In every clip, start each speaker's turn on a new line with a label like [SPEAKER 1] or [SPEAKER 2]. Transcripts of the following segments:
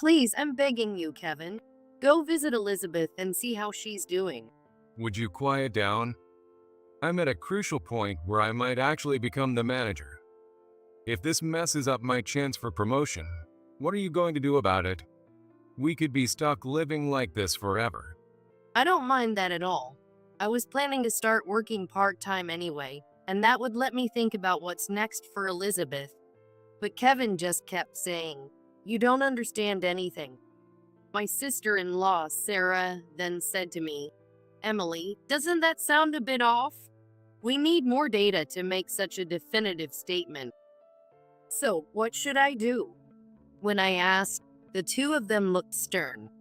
[SPEAKER 1] Please, I'm begging you, Kevin. Go visit Elizabeth and see how she's doing.
[SPEAKER 2] Would you quiet down? I'm at a crucial point where I might actually become the manager. If this messes up my chance for promotion, what are you going to do about it? We could be stuck living like this forever.
[SPEAKER 1] I don't mind that at all. I was planning to start working part-time anyway, and that would let me think about what's next for Elizabeth. But Kevin just kept saying, "You don't understand anything." My sister-in-law, Sarah, then said to me, "Emily, doesn't that sound a bit off? We need more data to make such a definitive statement." So, what should I do? When I asked, the two of them looked stern.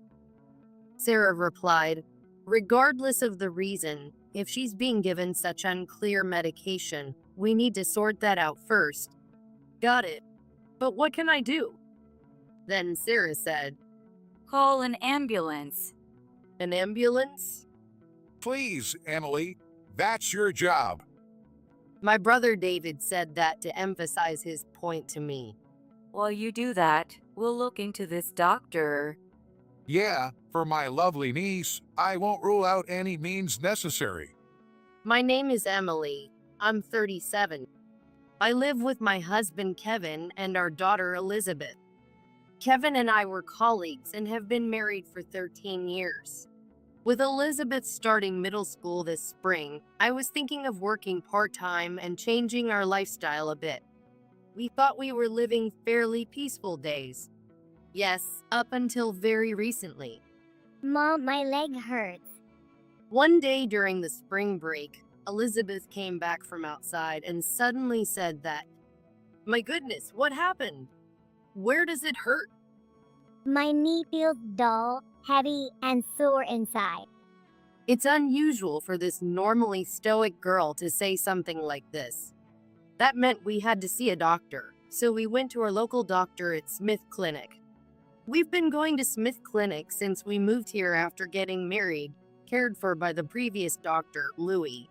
[SPEAKER 1] Sarah replied, "Regardless of the reason, if she's being given such unclear medication, we need to sort that out first." Got it. But what can I do? Then Sarah said,
[SPEAKER 3] Call an ambulance.
[SPEAKER 1] "An ambulance?"
[SPEAKER 4] Please, Emily, that's your job.
[SPEAKER 1] My brother David said that to emphasize his point to me.
[SPEAKER 3] While you do that, we'll look into this doctor.
[SPEAKER 4] Yeah, for my lovely niece, I won't rule out any means necessary.
[SPEAKER 1] My name is Emily. I'm 37. I live with my husband Kevin and our daughter Elizabeth. Kevin and I were colleagues and have been married for 13 years. With Elizabeth starting middle school this spring, I was thinking of working part-time and changing our lifestyle a bit. We thought we were living fairly peaceful days. Yes, up until very recently.
[SPEAKER 5] Mom, my leg hurts.
[SPEAKER 1] One day during the spring break, Elizabeth came back from outside and suddenly said that, "My goodness, what happened? Where does it hurt?"
[SPEAKER 5] My knee feels dull, heavy, and sore inside.
[SPEAKER 1] It's unusual for this normally stoic girl to say something like this. That meant we had to see a doctor, so we went to our local doctor at Smith Clinic. We've been going to Smith Clinic since we moved here after getting married, cared for by the previous doctor, Louis.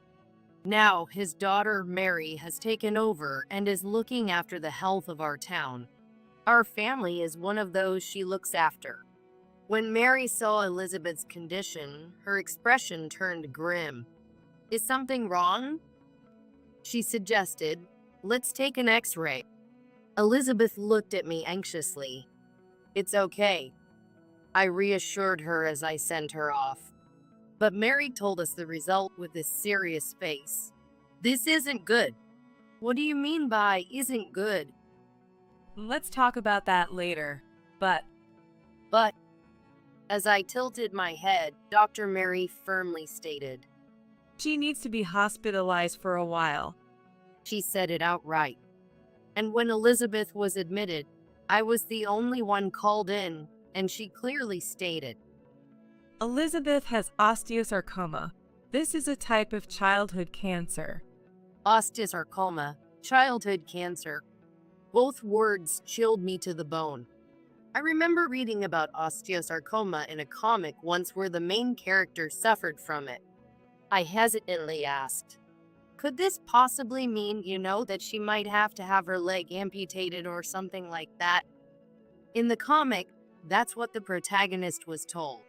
[SPEAKER 1] Now, his daughter, Mary, has taken over and is looking after the health of our town. Our family is one of those she looks after. When Mary saw Elizabeth's condition, her expression turned grim. "Is something wrong?" She suggested, "Let's take an x-ray." Elizabeth looked at me anxiously. "It's okay," I reassured her as I sent her off. But Mary told us the result with a serious face. "This isn't good." "What do you mean by isn't good?"
[SPEAKER 6] Let's talk about that later. But
[SPEAKER 1] As I tilted my head, Dr. Mary firmly stated,
[SPEAKER 6] she needs to be hospitalized for a while.
[SPEAKER 1] She said it outright. And when Elizabeth was admitted, I was the only one called in, and she clearly stated,
[SPEAKER 6] Elizabeth has osteosarcoma. This is a type of childhood cancer.
[SPEAKER 1] "Osteosarcoma, childhood cancer." Both words chilled me to the bone. I remember reading about osteosarcoma in a comic once where the main character suffered from it. I hesitantly asked, "Could this possibly mean, that she might have to have her leg amputated or something like that?" In the comic, that's what the protagonist was told.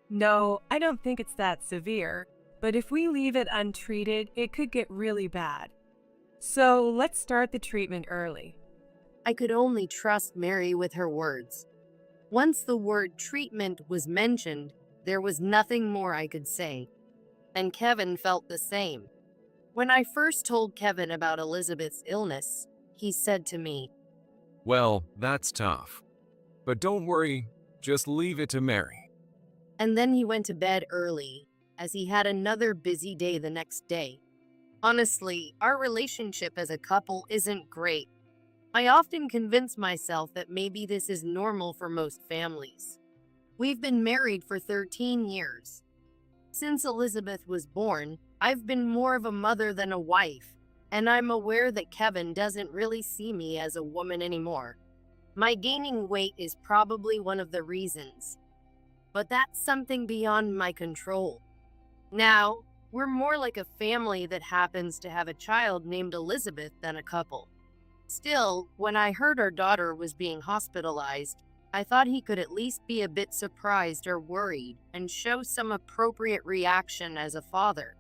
[SPEAKER 6] No, I don't think it's that severe, but if we leave it untreated, it could get really bad. So let's start the treatment early.
[SPEAKER 1] I could only trust Mary with her words. Once the word treatment was mentioned, there was nothing more I could say. And Kevin felt the same. When I first told Kevin about Elizabeth's illness, he said to me,
[SPEAKER 2] Well, that's tough. But don't worry, just leave it to Mary.
[SPEAKER 1] And then he went to bed early, as he had another busy day the next day. Honestly, our relationship as a couple isn't great. I often convince myself that maybe this is normal for most families. We've been married for 13 years. Since Elizabeth was born, I've been more of a mother than a wife, and I'm aware that Kevin doesn't really see me as a woman anymore. My gaining weight is probably one of the reasons, but that's something beyond my control. Now, we're more like a family that happens to have a child named Elizabeth than a couple. Still, when I heard our daughter was being hospitalized, I thought he could at least be a bit surprised or worried and show some appropriate reaction as a father.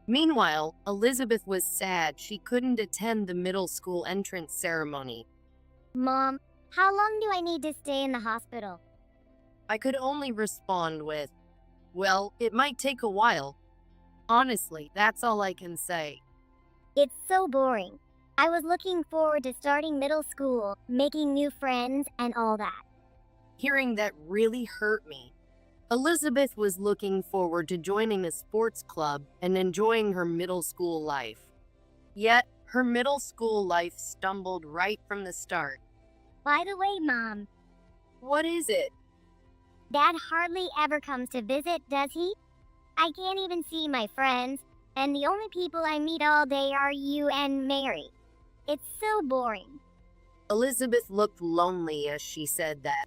[SPEAKER 1] Meanwhile, Elizabeth was sad she couldn't attend the middle school entrance ceremony.
[SPEAKER 5] Mom, how long do I need to stay in the hospital?
[SPEAKER 1] I could only respond with, "Well, it might take a while." Honestly, that's all I can say.
[SPEAKER 5] It's so boring. I was looking forward to starting middle school, making new friends, and all that.
[SPEAKER 1] Hearing that really hurt me. Elizabeth was looking forward to joining a sports club and enjoying her middle school life. Yet, her middle school life stumbled right from the start.
[SPEAKER 5] By the way, Mom,
[SPEAKER 1] What is it?
[SPEAKER 5] Dad hardly ever comes to visit, does he? I can't even see my friends, and the only people I meet all day are you and Mary. It's so boring.
[SPEAKER 1] Elizabeth looked lonely as she said that.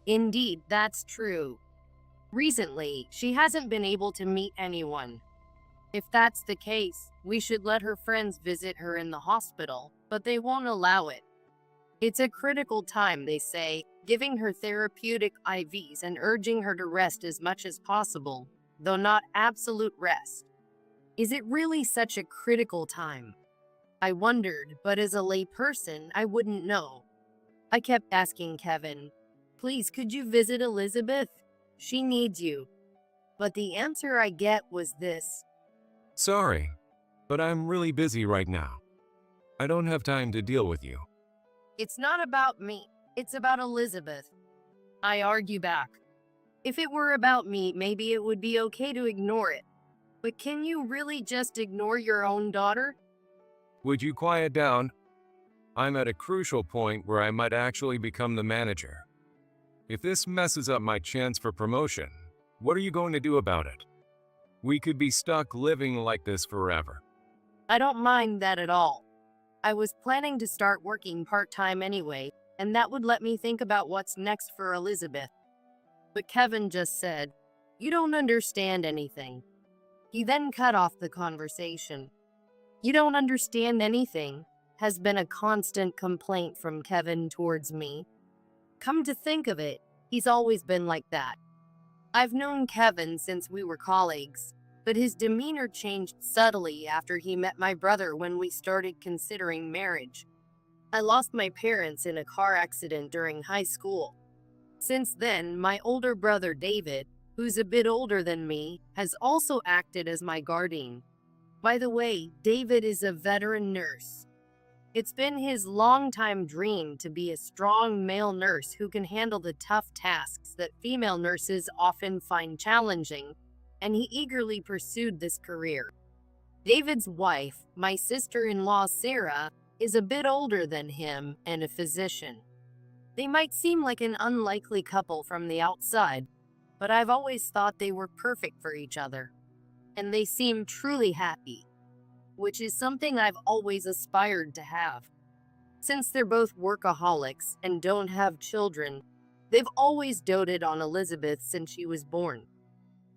[SPEAKER 1] Indeed, that's true. Recently, she hasn't been able to meet anyone. If that's the case, we should let her friends visit her in the hospital, but they won't allow it. It's a critical time, they say, giving her therapeutic IVs and urging her to rest as much as possible, though not absolute rest. Is it really such a critical time? I wondered, but as a lay person, I wouldn't know. I kept asking Kevin, "Please, could you visit Elizabeth? She needs you." But the answer I get was this.
[SPEAKER 2] Sorry, but I'm really busy right now. I don't have time to deal with you.
[SPEAKER 1] "It's not about me. It's about Elizabeth." I argue back. If it were about me, maybe it would be okay to ignore it. But can you really just ignore your own daughter?
[SPEAKER 2] Would you quiet down? I'm at a crucial point where I might actually become the manager. If this messes up my chance for promotion, what are you going to do about it? We could be stuck living like this forever.
[SPEAKER 1] I don't mind that at all. I was planning to start working part-time anyway, and that would let me think about what's next for Elizabeth. But Kevin just said, "You don't understand anything." He then cut off the conversation. "You don't understand anything" has been a constant complaint from Kevin towards me. Come to think of it, he's always been like that. I've known Kevin since we were colleagues, but his demeanor changed subtly after he met my brother when we started considering marriage. I lost my parents in a car accident during high school. Since then, my older brother David, who's a bit older than me, has also acted as my guardian. By the way, David is a veteran nurse. It's been his longtime dream to be a strong male nurse who can handle the tough tasks that female nurses often find challenging, and he eagerly pursued this career. David's wife, my sister-in-law Sarah, is a bit older than him and a physician. They might seem like an unlikely couple from the outside, but I've always thought they were perfect for each other. And they seem truly happy, which is something I've always aspired to have. Since they're both workaholics and don't have children, they've always doted on Elizabeth since she was born.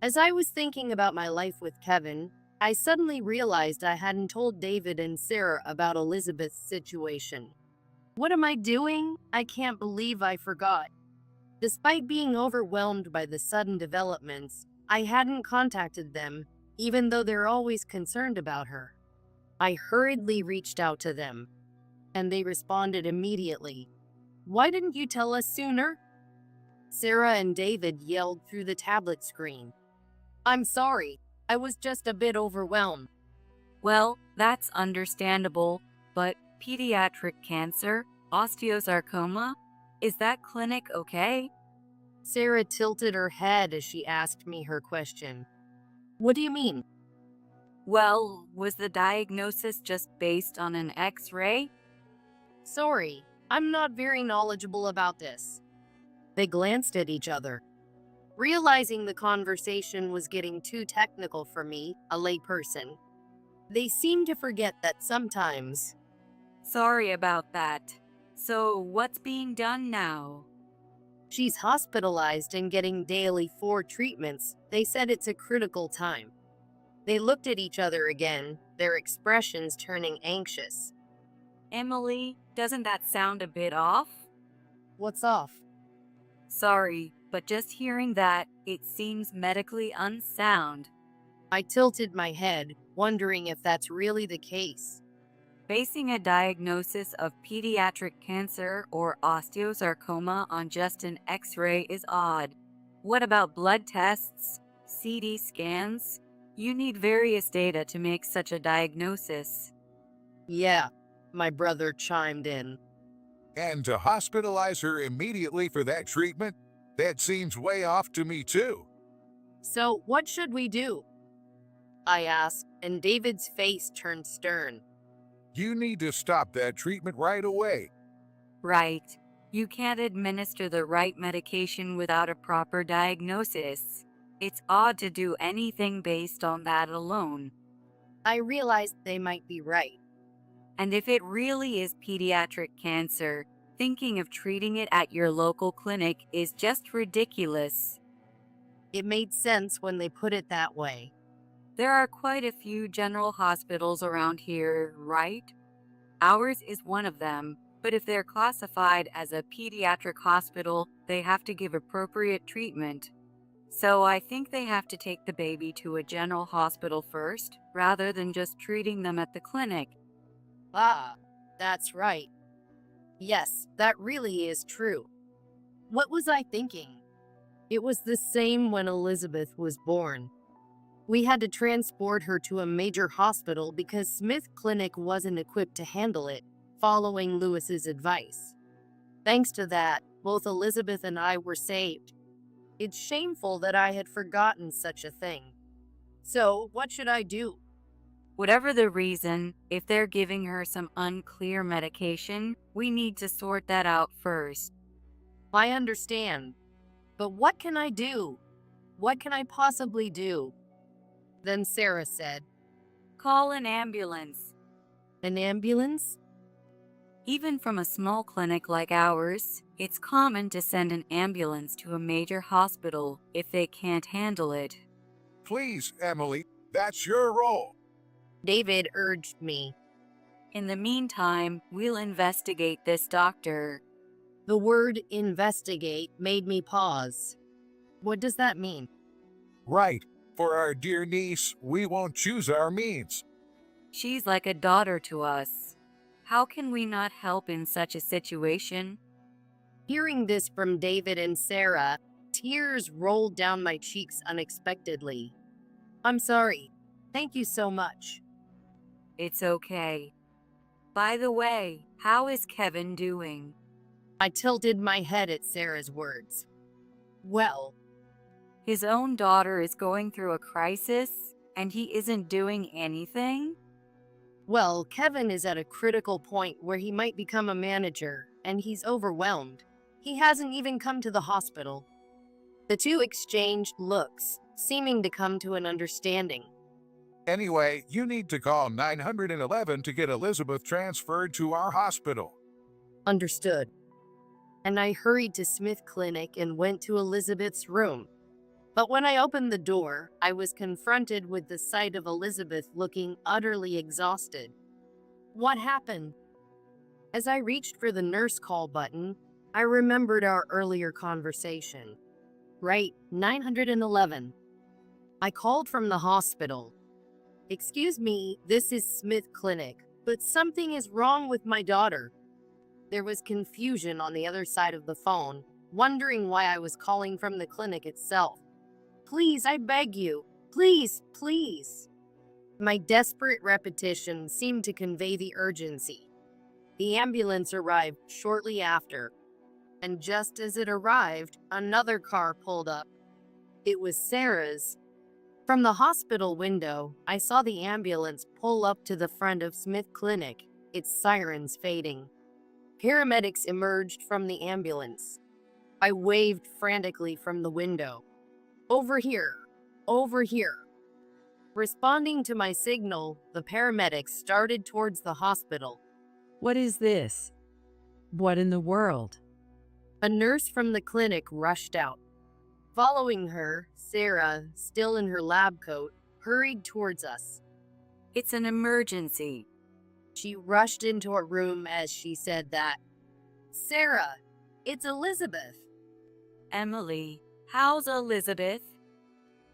[SPEAKER 1] As I was thinking about my life with Kevin, I suddenly realized I hadn't told David and Sarah about Elizabeth's situation. What am I doing? I can't believe I forgot. Despite being overwhelmed by the sudden developments, I hadn't contacted them, even though they're always concerned about her. I hurriedly reached out to them, and they responded immediately. "Why didn't you tell us sooner?" Sarah and David yelled through the tablet screen. "I'm sorry, I was just a bit overwhelmed."
[SPEAKER 3] Well, that's understandable, but pediatric cancer, osteosarcoma, is that clinic okay?
[SPEAKER 1] Sarah tilted her head as she asked me her question. "What do you mean?"
[SPEAKER 3] Well, was the diagnosis just based on an X-ray?
[SPEAKER 1] "Sorry, I'm not very knowledgeable about this." They glanced at each other. Realizing the conversation was getting too technical for me, a layperson, they seemed to forget that sometimes.
[SPEAKER 3] Sorry about that. So, what's being done now?
[SPEAKER 1] She's hospitalized and getting daily 4 treatments. They said it's a critical time. They looked at each other again, their expressions turning anxious.
[SPEAKER 3] Emily, doesn't that sound a bit off?
[SPEAKER 1] "What's off?"
[SPEAKER 3] Sorry, but just hearing that, it seems medically unsound.
[SPEAKER 1] I tilted my head, wondering if that's really the case.
[SPEAKER 3] Basing a diagnosis of pediatric cancer or osteosarcoma on just an X-ray is odd. What about blood tests, CT scans? You need various data to make such a diagnosis.
[SPEAKER 1] Yeah, my brother chimed in.
[SPEAKER 4] And to hospitalize her immediately for that treatment? That seems way off to me too.
[SPEAKER 1] So, what should we do? I asked, and David's face turned stern.
[SPEAKER 4] You need to stop that treatment right away.
[SPEAKER 3] Right. You can't administer the right medication without a proper diagnosis. It's odd to do anything based on that alone.
[SPEAKER 1] I realized they might be right.
[SPEAKER 3] And if it really is pediatric cancer, thinking of treating it at your local clinic is just ridiculous.
[SPEAKER 1] It made sense when they put it that way.
[SPEAKER 3] There are quite a few general hospitals around here, right? Ours is one of them, but if they're classified as a pediatric hospital, they have to give appropriate treatment. So I think they have to take the baby to a general hospital first, rather than just treating them at the clinic.
[SPEAKER 1] Ah, that's right. Yes, that really is true. What was I thinking? It was the same when Elizabeth was born. We had to transport her to a major hospital because Smith Clinic wasn't equipped to handle it, following Lewis's advice. Thanks to that, both Elizabeth and I were saved. It's shameful that I had forgotten such a thing. So, what should I do?
[SPEAKER 3] Whatever the reason, if they're giving her some unclear medication, we need to sort that out first.
[SPEAKER 1] I understand. But what can I do? What can I possibly do? Then Sarah said,
[SPEAKER 3] Call an ambulance.
[SPEAKER 1] An ambulance?
[SPEAKER 3] Even from a small clinic like ours, it's common to send an ambulance to a major hospital if they can't handle it.
[SPEAKER 4] Please, Emily, that's your role.
[SPEAKER 1] David urged me.
[SPEAKER 3] In the meantime, we'll investigate this doctor.
[SPEAKER 1] The word investigate made me pause. What does that mean?
[SPEAKER 4] Right. For our dear niece, we won't choose our means.
[SPEAKER 3] She's like a daughter to us. How can we not help in such a situation?
[SPEAKER 1] Hearing this from David and Sarah, tears rolled down my cheeks unexpectedly. I'm sorry. Thank you so much.
[SPEAKER 3] It's okay. By the way, how is Kevin doing?
[SPEAKER 1] I tilted my head at Sarah's words. Well,
[SPEAKER 3] His own daughter is going through a crisis, and he isn't doing anything?
[SPEAKER 1] Kevin is at a critical point where he might become a manager, and he's overwhelmed. He hasn't even come to the hospital. The two exchanged looks, seeming to come to an understanding.
[SPEAKER 4] Anyway, you need to call 911 to get Elizabeth transferred to our hospital.
[SPEAKER 1] Understood. And I hurried to Smith Clinic and went to Elizabeth's room. But when I opened the door, I was confronted with the sight of Elizabeth looking utterly exhausted. What happened? As I reached for the nurse call button, I remembered our earlier conversation. Right, 911. I called from the hospital. Excuse me, this is Smith Clinic, but something is wrong with my daughter. There was confusion on the other side of the phone, wondering why I was calling from the clinic itself. Please, I beg you. Please, please. My desperate repetition seemed to convey the urgency. The ambulance arrived shortly after, and just as it arrived, another car pulled up. It was Sarah's. From the hospital window, I saw the ambulance pull up to the front of Smith Clinic, its sirens fading. Paramedics emerged from the ambulance. I waved frantically from the window. Over here! Over here! Responding to my signal, the paramedics started towards the hospital.
[SPEAKER 7] What is this? What in the world?
[SPEAKER 1] A nurse from the clinic rushed out. Following her, Sarah, still in her lab coat, hurried towards us.
[SPEAKER 3] It's an emergency.
[SPEAKER 1] She rushed into her room as she said that. Sarah, it's Elizabeth.
[SPEAKER 3] Emily, how's Elizabeth?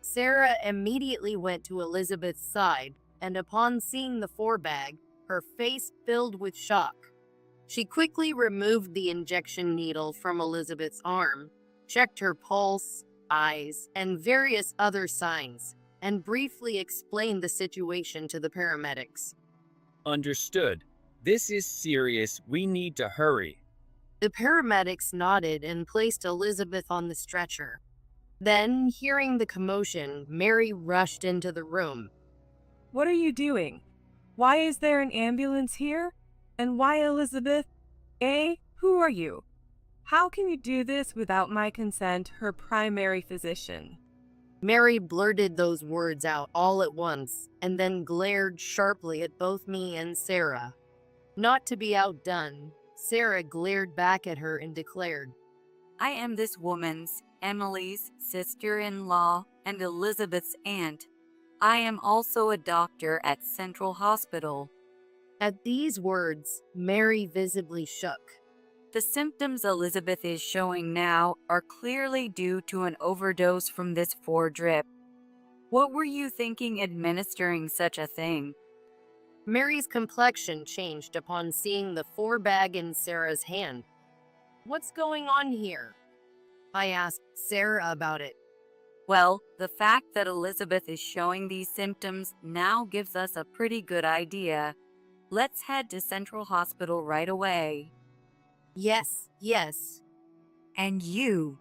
[SPEAKER 1] Sarah immediately went to Elizabeth's side, and upon seeing the forebag, her face filled with shock. She quickly removed the injection needle from Elizabeth's arm, checked her pulse, eyes, and various other signs, and briefly explained the situation to the paramedics.
[SPEAKER 8] Understood. This is serious. We need to hurry.
[SPEAKER 1] The paramedics nodded and placed Elizabeth on the stretcher. Then, hearing the commotion, Mary rushed into the room.
[SPEAKER 6] What are you doing? Why is there an ambulance here? And why Elizabeth? Who are you? How can you do this without my consent, her primary physician?
[SPEAKER 1] Mary blurted those words out all at once, and then glared sharply at both me and Sarah. Not to be outdone, Sarah glared back at her and declared,
[SPEAKER 3] I am this woman's, Emily's, sister-in-law and Elizabeth's aunt. I am also a doctor at Central Hospital.
[SPEAKER 1] At these words, Mary visibly shook.
[SPEAKER 3] The symptoms Elizabeth is showing now are clearly due to an overdose from this drip. What were you thinking administering such a thing?
[SPEAKER 1] Mary's complexion changed upon seeing the forebag in Sarah's hand. What's going on here? I asked Sarah about it.
[SPEAKER 3] Well, the fact that Elizabeth is showing these symptoms now gives us a pretty good idea. Let's head to Central Hospital right away.
[SPEAKER 1] Yes.
[SPEAKER 3] And you?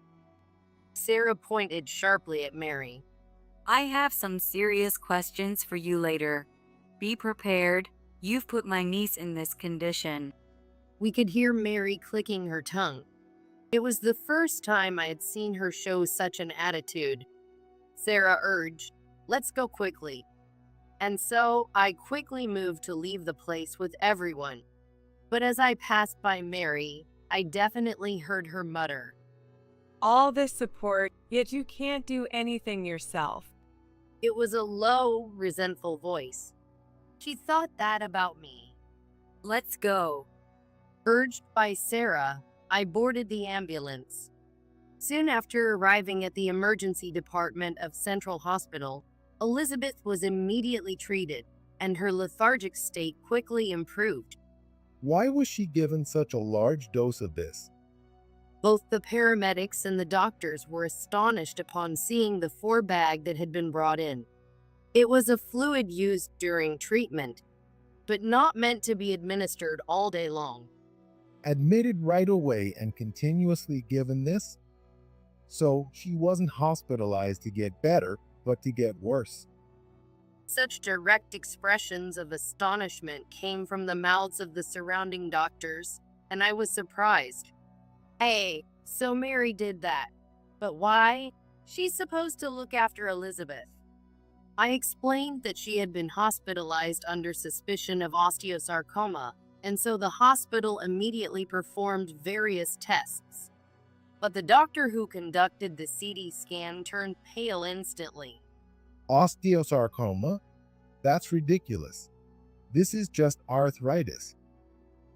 [SPEAKER 1] Sarah pointed sharply at Mary.
[SPEAKER 3] I have some serious questions for you later. Be prepared. You've put my niece in this condition.
[SPEAKER 1] We could hear Mary clicking her tongue. It was the first time I had seen her show such an attitude. Sarah urged, let's go quickly. And so I quickly moved to leave the place with everyone. But as I passed by Mary, I definitely heard her mutter.
[SPEAKER 6] All this support, yet you can't do anything yourself.
[SPEAKER 1] It was a low, resentful voice. She thought that about me.
[SPEAKER 3] Let's go.
[SPEAKER 1] Urged by Sarah, I boarded the ambulance. Soon after arriving at the emergency department of Central Hospital, Elizabeth was immediately treated, and her lethargic state quickly improved.
[SPEAKER 9] Why was she given such a large dose of this?
[SPEAKER 1] Both the paramedics and the doctors were astonished upon seeing the forebag that had been brought in. It was a fluid used during treatment, but not meant to be administered all day long.
[SPEAKER 9] Admitted right away and continuously given this? So she wasn't hospitalized to get better, but to get worse.
[SPEAKER 1] Such direct expressions of astonishment came from the mouths of the surrounding doctors, and I was surprised. Hey, so Mary did that. But why? She's supposed to look after Elizabeth. I explained that she had been hospitalized under suspicion of osteosarcoma, and so the hospital immediately performed various tests. But the doctor who conducted the CT scan turned pale instantly.
[SPEAKER 9] Osteosarcoma? That's ridiculous. This is just arthritis.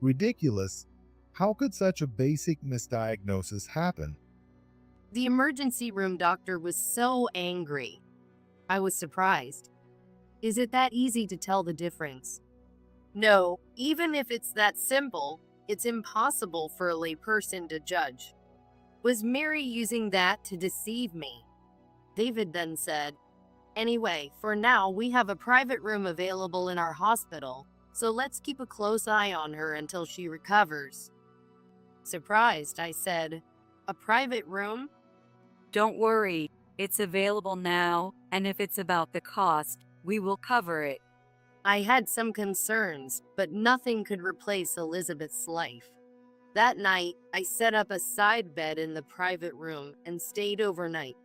[SPEAKER 9] Ridiculous? How could such a basic misdiagnosis happen?
[SPEAKER 1] The emergency room doctor was so angry. I was surprised. Is it that easy to tell the difference? No, even if it's that simple, it's impossible for a layperson to judge. Was Mary using that to deceive me? David then said, Anyway, for now we have a private room available in our hospital, so let's keep a close eye on her until she recovers. Surprised, I said, A private room?
[SPEAKER 3] Don't worry, it's available now, and if it's about the cost, we will cover it.
[SPEAKER 1] I had some concerns, but nothing could replace Elizabeth's life. That night, I set up a side bed in the private room and stayed overnight.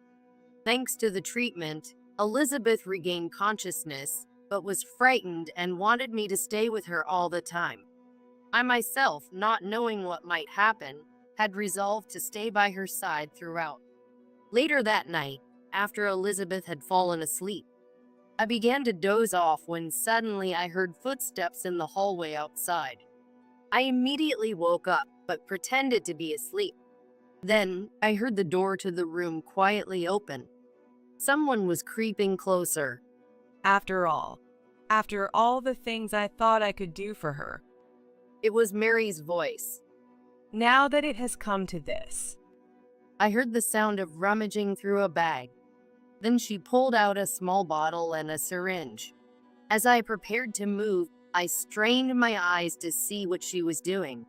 [SPEAKER 1] Thanks to the treatment, Elizabeth regained consciousness, but was frightened and wanted me to stay with her all the time. I myself, not knowing what might happen, had resolved to stay by her side throughout. Later that night, after Elizabeth had fallen asleep, I began to doze off when suddenly I heard footsteps in the hallway outside. I immediately woke up, but pretended to be asleep. Then I heard the door to the room quietly open. Someone was creeping closer.
[SPEAKER 6] After all the things I thought I could do for her,
[SPEAKER 1] It was Mary's voice.
[SPEAKER 6] now that it has come to this.
[SPEAKER 1] I heard the sound of rummaging through a bag. Then she pulled out a small bottle and a syringe. As I prepared to move, I strained my eyes to see what she was doing.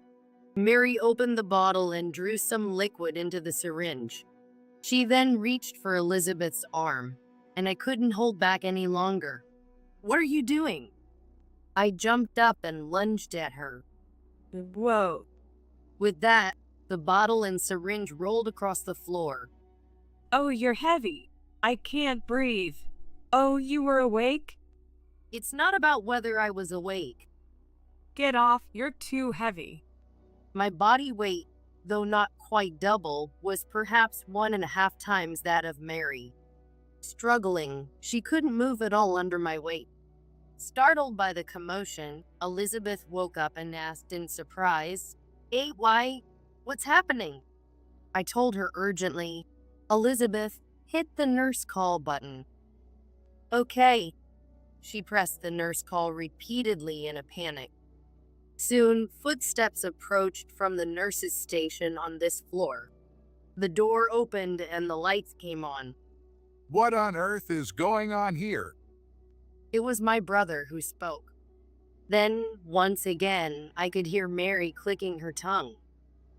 [SPEAKER 1] Mary opened the bottle and drew some liquid into the syringe. She then reached for Elizabeth's arm, and I couldn't hold back any longer. "What are you doing?" I jumped up and lunged at her.
[SPEAKER 6] Whoa.
[SPEAKER 1] With that, the bottle and syringe rolled across the floor.
[SPEAKER 6] Oh, you're heavy. I can't breathe. Oh, you were awake?
[SPEAKER 1] It's not about whether I was awake.
[SPEAKER 6] Get off, you're too heavy.
[SPEAKER 1] My body weight, though not quite double, was perhaps 1.5 times that of Mary. Struggling, she couldn't move at all under my weight. Startled by the commotion, Elizabeth woke up and asked in surprise, why? What's happening?" I told her urgently. Elizabeth hit the nurse call button. "Okay." She pressed the nurse call repeatedly in a panic. Soon, footsteps approached from the nurse's station on this floor. The door opened and the lights came on.
[SPEAKER 4] What on earth is going on here?
[SPEAKER 1] It was my brother who spoke. Then, once again, I could hear Mary clicking her tongue.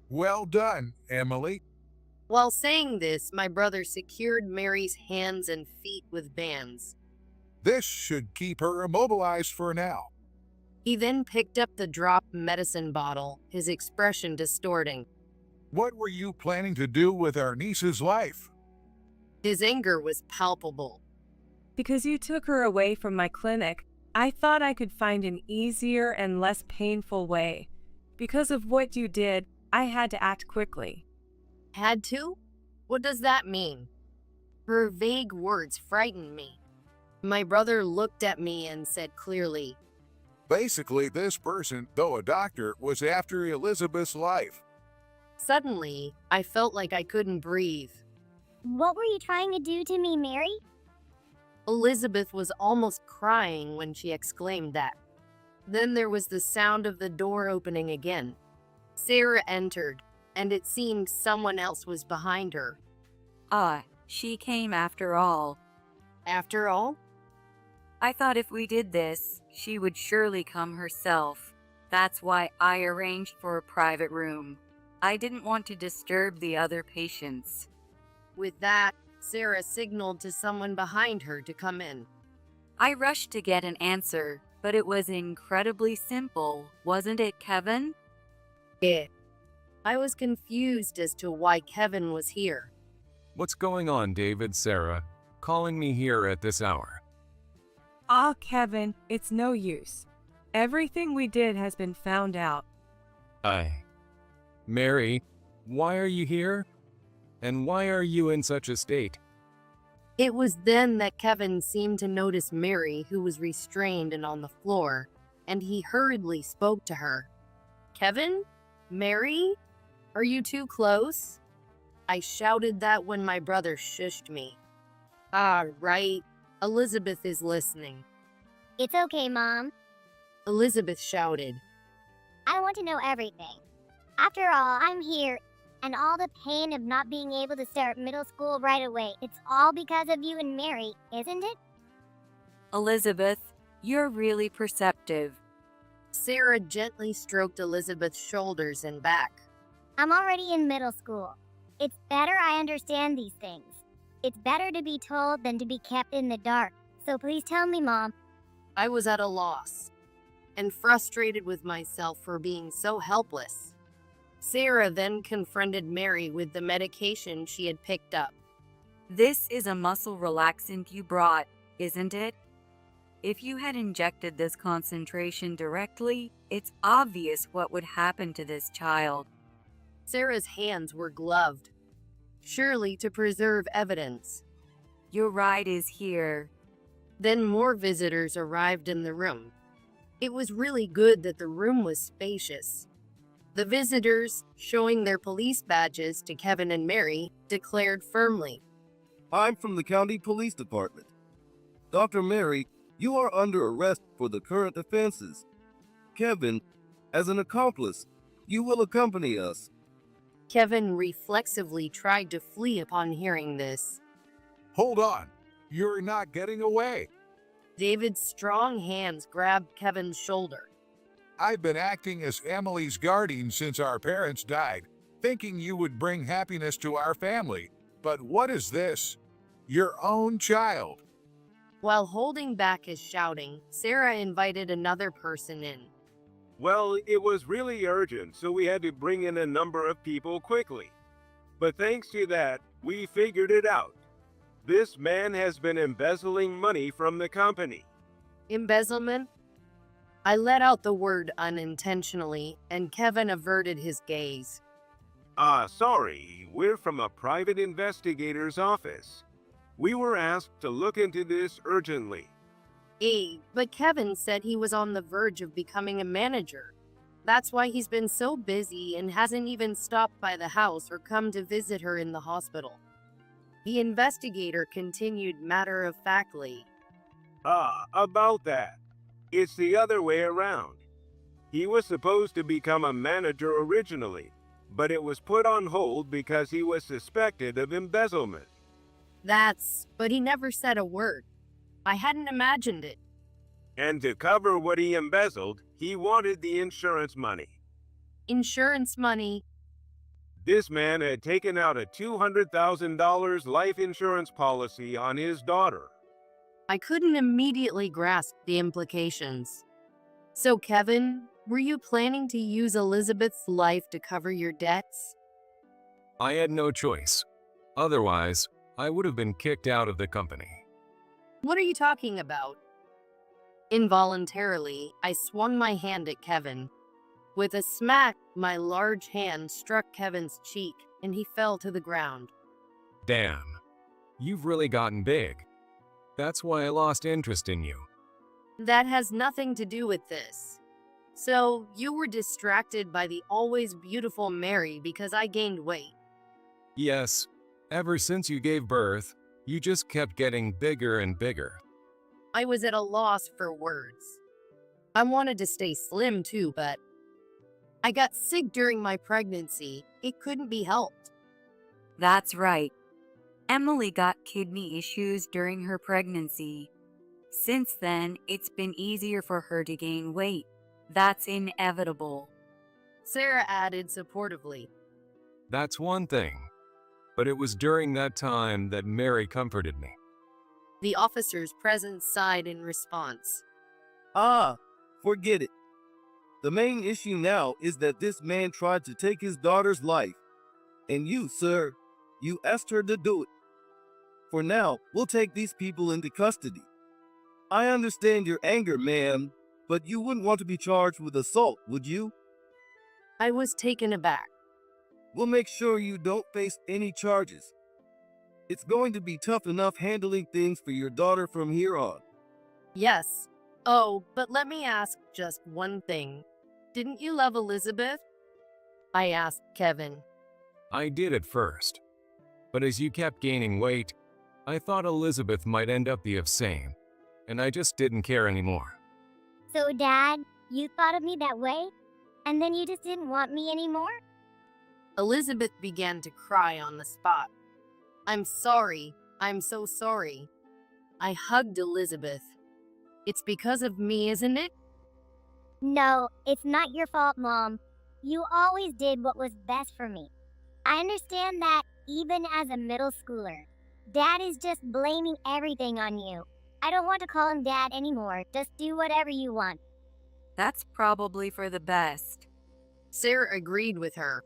[SPEAKER 4] Well done, Emily.
[SPEAKER 1] While saying this, my brother secured Mary's hands and feet with bands.
[SPEAKER 4] This should keep her immobilized for now.
[SPEAKER 1] He then picked up the drop medicine bottle, his expression distorting.
[SPEAKER 4] What were you planning to do with our niece's life?
[SPEAKER 1] His anger was palpable.
[SPEAKER 6] Because you took her away from my clinic, I thought I could find an easier and less painful way. Because of what you did, I had to act quickly.
[SPEAKER 1] Had to? What does that mean? Her vague words frightened me. My brother looked at me and said clearly,
[SPEAKER 4] Basically, this person, though a doctor, was after Elizabeth's life.
[SPEAKER 1] Suddenly, I felt like I couldn't breathe.
[SPEAKER 5] What were you trying to do to me, Mary?
[SPEAKER 1] Elizabeth was almost crying when she exclaimed that. Then there was the sound of the door opening again. Sarah entered, and it seemed someone else was behind her.
[SPEAKER 3] She came after all.
[SPEAKER 1] After all?
[SPEAKER 3] I thought if we did this, she would surely come herself. That's why I arranged for a private room. I didn't want to disturb the other patients.
[SPEAKER 1] With that, Sarah signaled to someone behind her to come in.
[SPEAKER 3] I rushed to get an answer, but it was incredibly simple, wasn't it, Kevin?
[SPEAKER 1] I was confused as to why Kevin was here.
[SPEAKER 2] What's going on, David, Sarah? Calling me here at this hour.
[SPEAKER 6] Kevin, it's no use. Everything we did has been found out.
[SPEAKER 2] Mary, why are you here? And why are you in such a state?
[SPEAKER 1] It was then that Kevin seemed to notice Mary, who was restrained and on the floor, and he hurriedly spoke to her. "Kevin? Mary? Are you too close?" I shouted that when my brother shushed me. Right. Elizabeth is listening.
[SPEAKER 5] It's okay, Mom.
[SPEAKER 1] Elizabeth shouted.
[SPEAKER 5] I want to know everything. After all, I'm here, and all the pain of not being able to start middle school right away, it's all because of you and Mary, isn't it?
[SPEAKER 3] Elizabeth, you're really perceptive.
[SPEAKER 1] Sarah gently stroked Elizabeth's shoulders and back.
[SPEAKER 5] I'm already in middle school. It's better I understand these things. It's better to be told than to be kept in the dark. So please tell me, Mom.
[SPEAKER 1] I was at a loss, and frustrated with myself for being so helpless. Sarah then confronted Mary with the medication she had picked up.
[SPEAKER 3] This is a muscle relaxant you brought, isn't it? If you had injected this concentration directly, it's obvious what would happen to this child.
[SPEAKER 1] Sarah's hands were gloved, surely to preserve evidence.
[SPEAKER 3] Your ride is here.
[SPEAKER 1] Then more visitors arrived in the room. It was really good that the room was spacious. The visitors, showing their police badges to Kevin and Mary, declared firmly,
[SPEAKER 10] I'm from the county police department. Dr. Mary, you are under arrest for the current offenses. Kevin, as an accomplice, you will accompany us.
[SPEAKER 1] Kevin reflexively tried to flee upon hearing this.
[SPEAKER 4] Hold on. You're not getting away.
[SPEAKER 1] David's strong hands grabbed Kevin's shoulder.
[SPEAKER 4] I've been acting as Emily's guardian since our parents died, thinking you would bring happiness to our family. But what is this? Your own child.
[SPEAKER 1] While holding back his shouting, Sarah invited another person in.
[SPEAKER 11] Well, it was really urgent, so we had to bring in a number of people quickly. But thanks to that, we figured it out. This man has been embezzling money from the company.
[SPEAKER 1] Embezzlement? I let out the word unintentionally, and Kevin averted his gaze.
[SPEAKER 11] Sorry, we're from a private investigator's office. We were asked to look into this urgently.
[SPEAKER 1] But Kevin said he was on the verge of becoming a manager. That's why he's been so busy and hasn't even stopped by the house or come to visit her in the hospital. The investigator continued matter-of-factly.
[SPEAKER 11] About that. It's the other way around. He was supposed to become a manager originally, but it was put on hold because he was suspected of embezzlement.
[SPEAKER 1] But he never said a word. I hadn't imagined it.
[SPEAKER 11] And to cover what he embezzled, he wanted the insurance money.
[SPEAKER 1] Insurance money?
[SPEAKER 11] This man had taken out a $200,000 life insurance policy on his daughter.
[SPEAKER 1] I couldn't immediately grasp the implications. So, Kevin, were you planning to use Elizabeth's life to cover your debts?
[SPEAKER 2] I had no choice. Otherwise, I would have been kicked out of the company.
[SPEAKER 1] What are you talking about? Involuntarily, I swung my hand at Kevin. With a smack, my large hand struck Kevin's cheek, and he fell to the ground.
[SPEAKER 2] Damn. You've really gotten big. That's why I lost interest in you.
[SPEAKER 1] That has nothing to do with this. So, you were distracted by the always beautiful Mary because I gained weight.
[SPEAKER 2] Yes. Ever since you gave birth, you just kept getting bigger and bigger.
[SPEAKER 1] I was at a loss for words. I wanted to stay slim too, but I got sick during my pregnancy. It couldn't be helped.
[SPEAKER 3] That's right. Emily got kidney issues during her pregnancy. Since then, it's been easier for her to gain weight. That's inevitable.
[SPEAKER 1] Sarah added supportively.
[SPEAKER 2] That's one thing. But it was during that time that Mary comforted me.
[SPEAKER 1] The officers present sighed in response.
[SPEAKER 10] Forget it. The main issue now is that this man tried to take his daughter's life. And you, sir, you asked her to do it. For now, we'll take these people into custody. I understand your anger, ma'am, but you wouldn't want to be charged with assault, would you?
[SPEAKER 1] I was taken aback.
[SPEAKER 10] We'll make sure you don't face any charges. It's going to be tough enough handling things for your daughter from here on.
[SPEAKER 1] Yes. Oh, but let me ask just one thing. Didn't you love Elizabeth? I asked Kevin.
[SPEAKER 2] I did at first. But as you kept gaining weight, I thought Elizabeth might end up the same, and I just didn't care anymore.
[SPEAKER 5] So, Dad, you thought of me that way? And then you just didn't want me anymore?
[SPEAKER 1] Elizabeth began to cry on the spot. I'm sorry. I'm so sorry. I hugged Elizabeth. It's because of me, isn't it?
[SPEAKER 5] No, it's not your fault, Mom. You always did what was best for me. I understand that even as a middle schooler. Dad is just blaming everything on you. I don't want to call him Dad anymore. Just do whatever you want.
[SPEAKER 3] That's probably for the best.
[SPEAKER 1] Sarah agreed with her.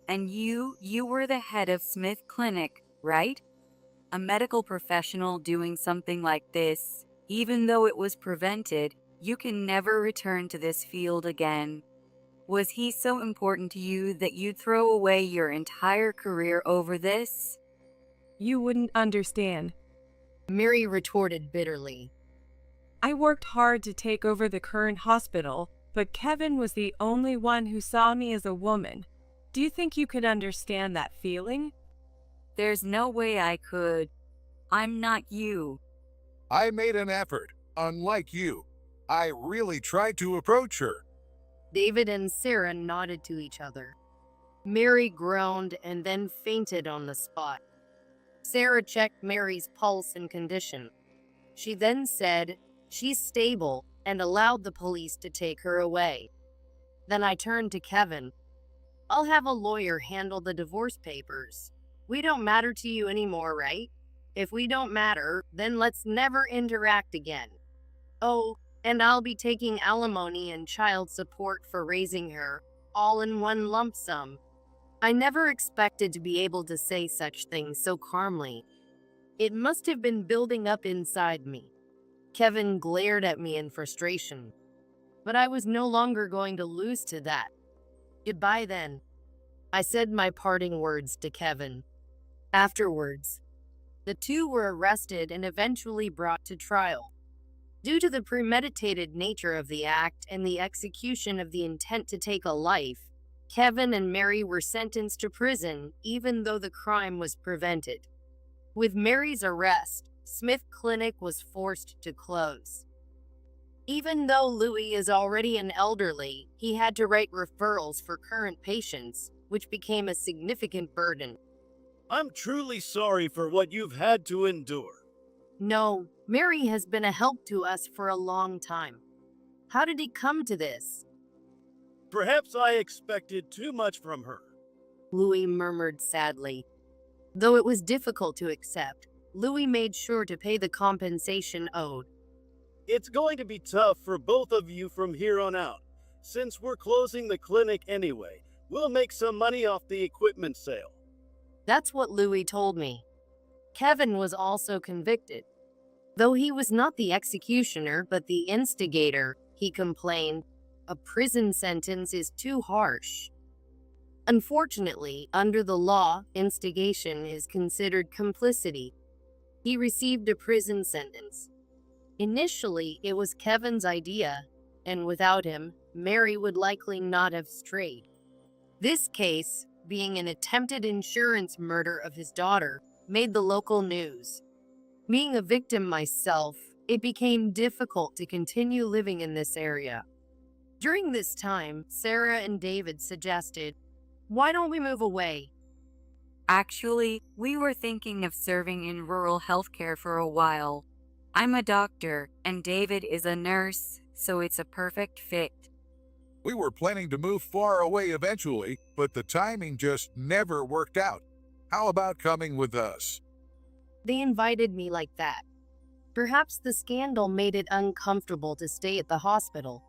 [SPEAKER 3] And you were the head of Smith Clinic, right? A medical professional doing something like this, even though it was prevented, you can never return to this field again. Was he so important to you that you'd throw away your entire career over this?
[SPEAKER 6] You wouldn't understand.
[SPEAKER 1] Mary retorted bitterly.
[SPEAKER 6] I worked hard to take over the current hospital, but Kevin was the only one who saw me as a woman. Do you think you could understand that feeling?
[SPEAKER 3] There's no way I could. I'm not you.
[SPEAKER 4] I made an effort. Unlike you, I really tried to approach her.
[SPEAKER 1] David and Sarah nodded to each other. Mary groaned and then fainted on the spot. Sarah checked Mary's pulse and condition. She then said, "She's stable," and allowed the police to take her away. Then I turned to Kevin. "I'll have a lawyer handle the divorce papers. We don't matter to you anymore, right? If we don't matter, then let's never interact again. Oh, and I'll be taking alimony and child support for raising her, all in one lump sum." I never expected to be able to say such things so calmly. It must have been building up inside me. Kevin glared at me in frustration. But I was no longer going to lose to that. "Goodbye then." I said my parting words to Kevin. Afterwards, the two were arrested and eventually brought to trial. Due to the premeditated nature of the act and the execution of the intent to take a life, Kevin and Mary were sentenced to prison even though the crime was prevented. With Mary's arrest, Smith Clinic was forced to close. Even though Louis is already an elderly, he had to write referrals for current patients, which became a significant burden.
[SPEAKER 12] I'm truly sorry for what you've had to endure.
[SPEAKER 1] No, Mary has been a help to us for a long time. How did it come to this?
[SPEAKER 12] Perhaps I expected too much from her.
[SPEAKER 1] Louis murmured sadly. Though it was difficult to accept, Louis made sure to pay the compensation owed.
[SPEAKER 12] It's going to be tough for both of you from here on out. Since we're closing the clinic anyway, we'll make some money off the equipment sale.
[SPEAKER 1] That's what Louis told me. Kevin was also convicted. Though he was not the executioner but the instigator, he complained, "A prison sentence is too harsh." Unfortunately, under the law, instigation is considered complicity. He received a prison sentence. Initially, it was Kevin's idea, and without him, Mary would likely not have strayed. This case, being an attempted insurance murder of his daughter, made the local news. Being a victim myself, it became difficult to continue living in this area. During this time, Sarah and David suggested, "Why don't we move away?"
[SPEAKER 3] Actually, we were thinking of serving in rural healthcare for a while. I'm a doctor, and David is a nurse, so it's a perfect fit.
[SPEAKER 4] We were planning to move far away eventually, but the timing just never worked out. How about coming with us?
[SPEAKER 1] They invited me like that. Perhaps the scandal made it uncomfortable to stay at the hospital.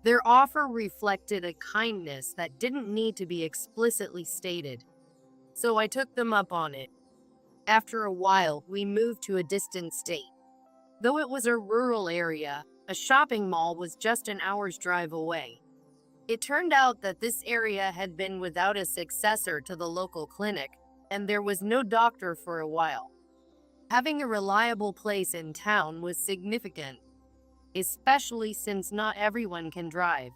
[SPEAKER 1] Their offer reflected a kindness that didn't need to be explicitly stated. So I took them up on it. After a while, we moved to a distant state. Though it was a rural area, a shopping mall was just an hour's drive away. It turned out that this area had been without a successor to the local clinic, and there was no doctor for a while. Having a reliable place in town was significant, especially since not everyone can drive,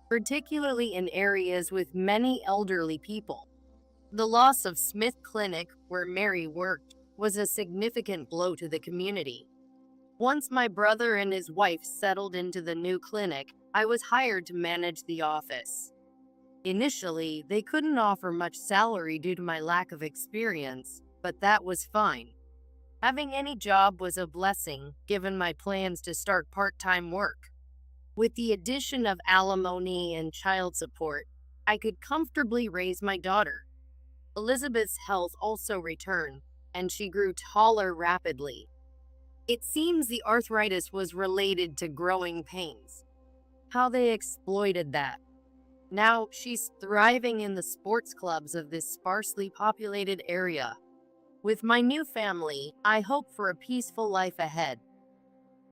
[SPEAKER 1] particularly in areas with many elderly people. The loss of Smith Clinic, where Mary worked, was a significant blow to the community. Once my brother and his wife settled into the new clinic, I was hired to manage the office. Initially, they couldn't offer much salary due to my lack of experience, but that was fine. Having any job was a blessing, given my plans to start part-time work. With the addition of alimony and child support, I could comfortably raise my daughter. Elizabeth's health also returned, and she grew taller rapidly. It seems the arthritis was related to growing pains. How they exploited that. Now she's thriving in the sports clubs of this sparsely populated area. With my new family, I hope for a peaceful life ahead.